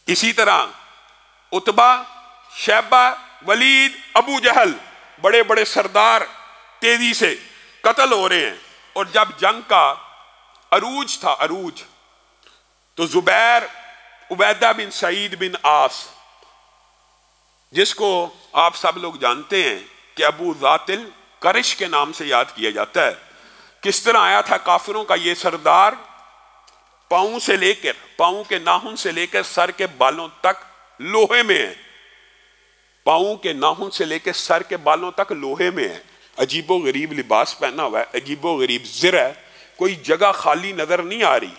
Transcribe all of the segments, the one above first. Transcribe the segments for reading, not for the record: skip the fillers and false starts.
इसी तरह उतबा, शैबा, वलीद, अबू जहल, बड़े बड़े सरदार तेजी से कत्ल हो रहे हैं। और जब जंग का अरूज था, अरूज, तो जुबैर, उबैदा बिन सईद बिन आस, जिसको आप सब लोग जानते हैं कि अबू जातिल करिश के नाम से याद किया जाता है, किस तरह आया था काफिरों का ये सरदार, पांव से लेकर, पांव के नाखून से लेकर सर के बालों तक लोहे में है, पांव के नाखून से लेकर सर के बालों तक लोहे में है, अजीबो गरीब लिबास पहना हुआ है, अजीबो गरीब जिर है, कोई जगह खाली नजर नहीं आ रही,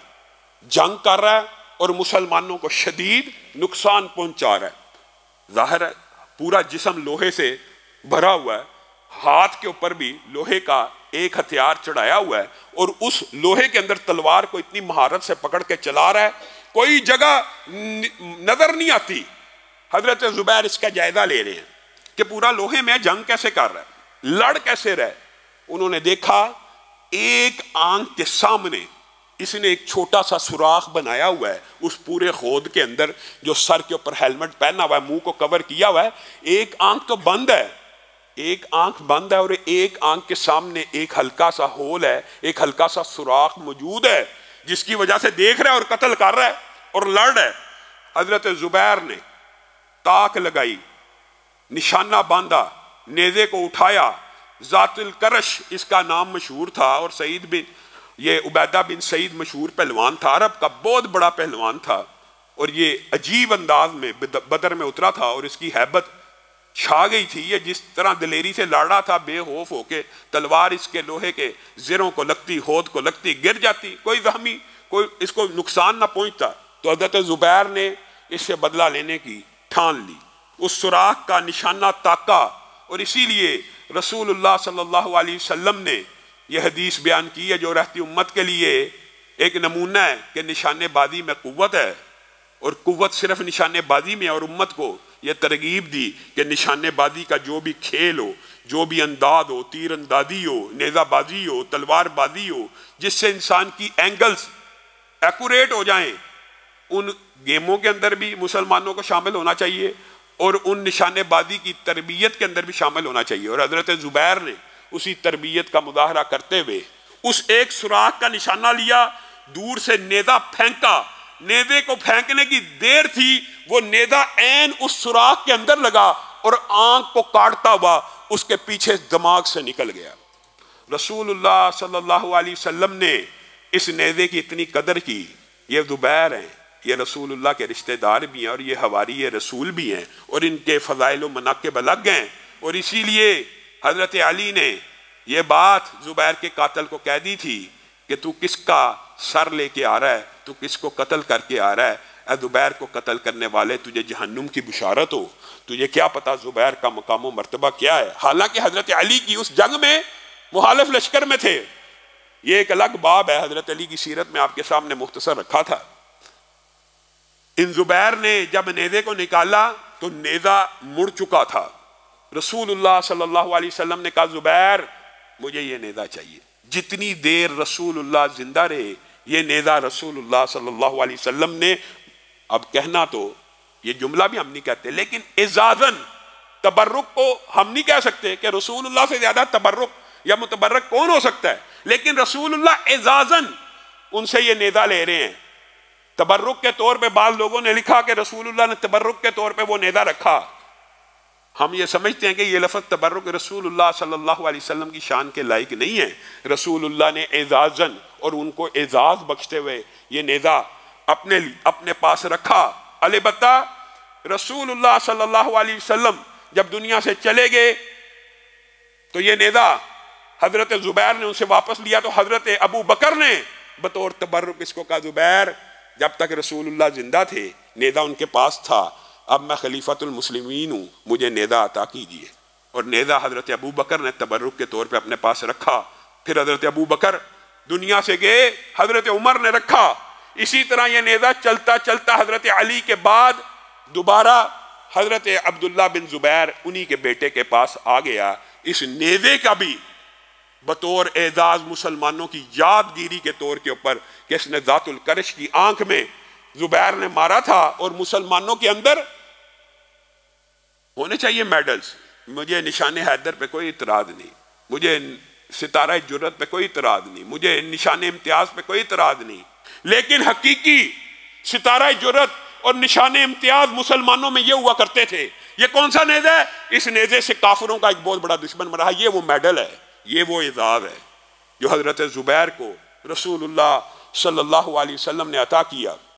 जंग कर रहा है और मुसलमानों को शदीद नुकसान पहुंचा रहा है। जाहिर है पूरा जिस्म लोहे से भरा हुआ है, हाथ के ऊपर भी लोहे का एक हथियार चढ़ाया हुआ है और उस लोहे के अंदर तलवार को इतनी महारत से पकड़ के चला रहा है, कोई जगह नजर नहीं आती। हजरत जुबैर इसका जायजा ले रहे हैं कि पूरा लोहे में जंग कैसे कर रहा है, लड़ कैसे रहे। उन्होंने देखा एक आंख के सामने इसने एक छोटा सा सुराख बनाया हुआ है उस पूरे खोद के अंदर, जो सर के ऊपर हेलमेट पहना हुआ है, मुंह को कवर किया हुआ है, एक आंख तो बंद है, एक आंख बंद है और एक आंख के सामने एक हल्का सा होल है, एक हल्का सा सुराख मौजूद है, जिसकी वजह से देख रहा है और कत्ल कर रहा है और लड़ रहा है। हजरत जुबैर ने ताक लगाई, निशाना बांधा, नेज़े को उठाया, जातिल करश इसका नाम मशहूर था, और सईद बिन, ये उबैदा बिन सईद मशहूर पहलवान था, अरब का बहुत बड़ा पहलवान था, और ये अजीब अंदाज में बदर में उतरा था और इसकी हैबत छा गई थी। ये जिस तरह दिलेरी से लड़ रहा था, बेखौफ होके, तलवार इसके लोहे के जिरों को लगती, होद को लगती, गिर जाती, कोई जख्मी, कोई इसको नुकसान ना पहुंचता। तो हज़रत जुबैर ने इससे बदला लेने की ठान ली, उस सुराख का निशाना ताका, और इसीलिए रसूलुल्लाह सल्लल्लाहु अलैहि वसल्लम ने यह हदीस बयान की है जो रहती उम्मत के लिए एक नमूना है कि निशानेबाजी में कुव्वत है, और कुव्वत सिर्फ निशानेबाजी में, और उम्मत को यह तरगीब दी कि निशानेबाजी का जो भी खेल हो, जो भी अंदाज हो, तीर अंदाजी हो, नेज़ाबाजी हो, तलवारबाजी हो, जिससे इंसान की एंगल्स एक्यूरेट हो जाएं, उन गेमों के अंदर भी मुसलमानों को शामिल होना चाहिए और उन निशानेबाजी की तरबियत के अंदर भी शामिल होना चाहिए। और हजरत जुबैर ने उसी तरबियत का मुजाहरा करते हुए उस एक सुराख का निशाना लिया, दूर से नेज़ा फेंका, नेज़े को फेंकने की देर थी, वो नेज़ा ऐन उस सुराख के अंदर लगा और आंख को काटता हुआ उसके पीछे दिमाग से निकल गया। रसूलुल्लाह सल्लल्लाहु अलैहि वसल्लम ने इस नेज़े की इतनी कदर की। ये जुबैर हैं, ये रसूलुल्लाह के रिश्तेदार भी हैं और ये हवारी रसूल भी हैं, और इनके फ़ज़ाइल व मनाक़िब अलग हैं। और इसीलिए हज़रत अली ने यह बात जुबैर के कातिल को कह दी थी कि तू किसका सर लेके आ रहा है, तू किसको कत्ल करके आ रहा है, ऐ जुबैर को कत्ल करने वाले तुझे जहन्नुम की बुशारत हो, तुझे क्या पता जुबैर का मकाम मर्तबा क्या है। हालांकि हज़रत अली की उस जंग में मुखालिफ लश्कर में थे, ये एक अलग बाब है, हज़रत अली की सीरत में आपके सामने मुख्तसर रखा था। इन जुबैर ने जब नेज़े को निकाला तो नेज़ा मुड़ चुका था। रसूलुल्लाह सल्लल्लाहु अलैहि वसल्लम ने कहा जुबैर मुझे ये नेज़ा चाहिए। जितनी देर रसूलुल्लाह जिंदा रहे ये नेज़ा रसूलुल्लाह सल्लल्लाहु अलैहि वसल्लम ने, अब कहना तो ये जुमला भी हम नहीं कहते, लेकिन इजाज़न तबर्रुक को हम नहीं कह सकते कि रसूलुल्लाह से ज्यादा तबर्रुक या मुतबर्रक कौन हो सकता है, लेकिन रसूलुल्लाह इजाज़न उनसे ये नेज़ा ले रहे हैं। तबर्रुक के तौर पे बाद लोगों ने लिखा कि रसूलुल्लाह ने तबर्रुक के तौर पे वो नेज़ा रखा। हम ये समझते हैं कि ये लफ्ज़ तबर्रुक रसूलुल्लाह सल्लल्लाहु अलैहि वसल्लम की शान के लायक नहीं है। रसूलुल्लाह ने एजाज़न और उनको एजाज़ बख्शते हुए ये नेज़ा अपने पास रखा। अलबत्ता रसूलुल्लाह सल्लल्लाहु अलैहि वसल्लम जब दुनिया से चले गए तो ये नेज़ा हज़रत जुबैर ने उनसे वापस लिया, तो हज़रत अबू बकर ने बतौर तबर्रुक इसको कहा जुबैर जब तक रसूलुल्लाह जिंदा थे नेज़ा उनके पास था, अब मैं खलीफतुल मुस्लिमीन हूँ, मुझे नेज़ा अता कीजिए। और नेज़ा हज़रत अबू बकर ने तबर्रुक के तौर पे अपने पास रखा। फिर हज़रत अबू बकर दुनिया से गए, हज़रत उमर ने रखा। इसी तरह यह नेज़ा चलता चलता हज़रत अली के बाद दोबारा हज़रत अब्दुल्ला बिन जुबैर उन्हीं के बेटे के पास आ गया। इस नेज़े का भी बतौर एजाज मुसलमानों की यादगिरी के तौर के ऊपर कि इसने ज़ातुल करश की आंख में जुबैर ने मारा था, और मुसलमानों के अंदर होने चाहिए मेडल्स। मुझे निशान हैदर पे कोई इतराज नहीं, मुझे सितारा जुर्रत पे कोई इतराज नहीं, मुझे निशान इम्तियाज पे कोई इतराज नहीं, लेकिन हकीकी सितारा जुर्रत और निशान इम्तियाज मुसलमानों में ये हुआ करते थे। ये कौन सा नेज़ा है? इस नेज़े से काफिरों का एक बहुत बड़ा दुश्मन मरा है। ये वो मेडल है, ये वो एजाज है जो हजरत जुबैर को रसूलुल्लाह सल्लल्लाहु अलैहि वसल्लम ने अता किया।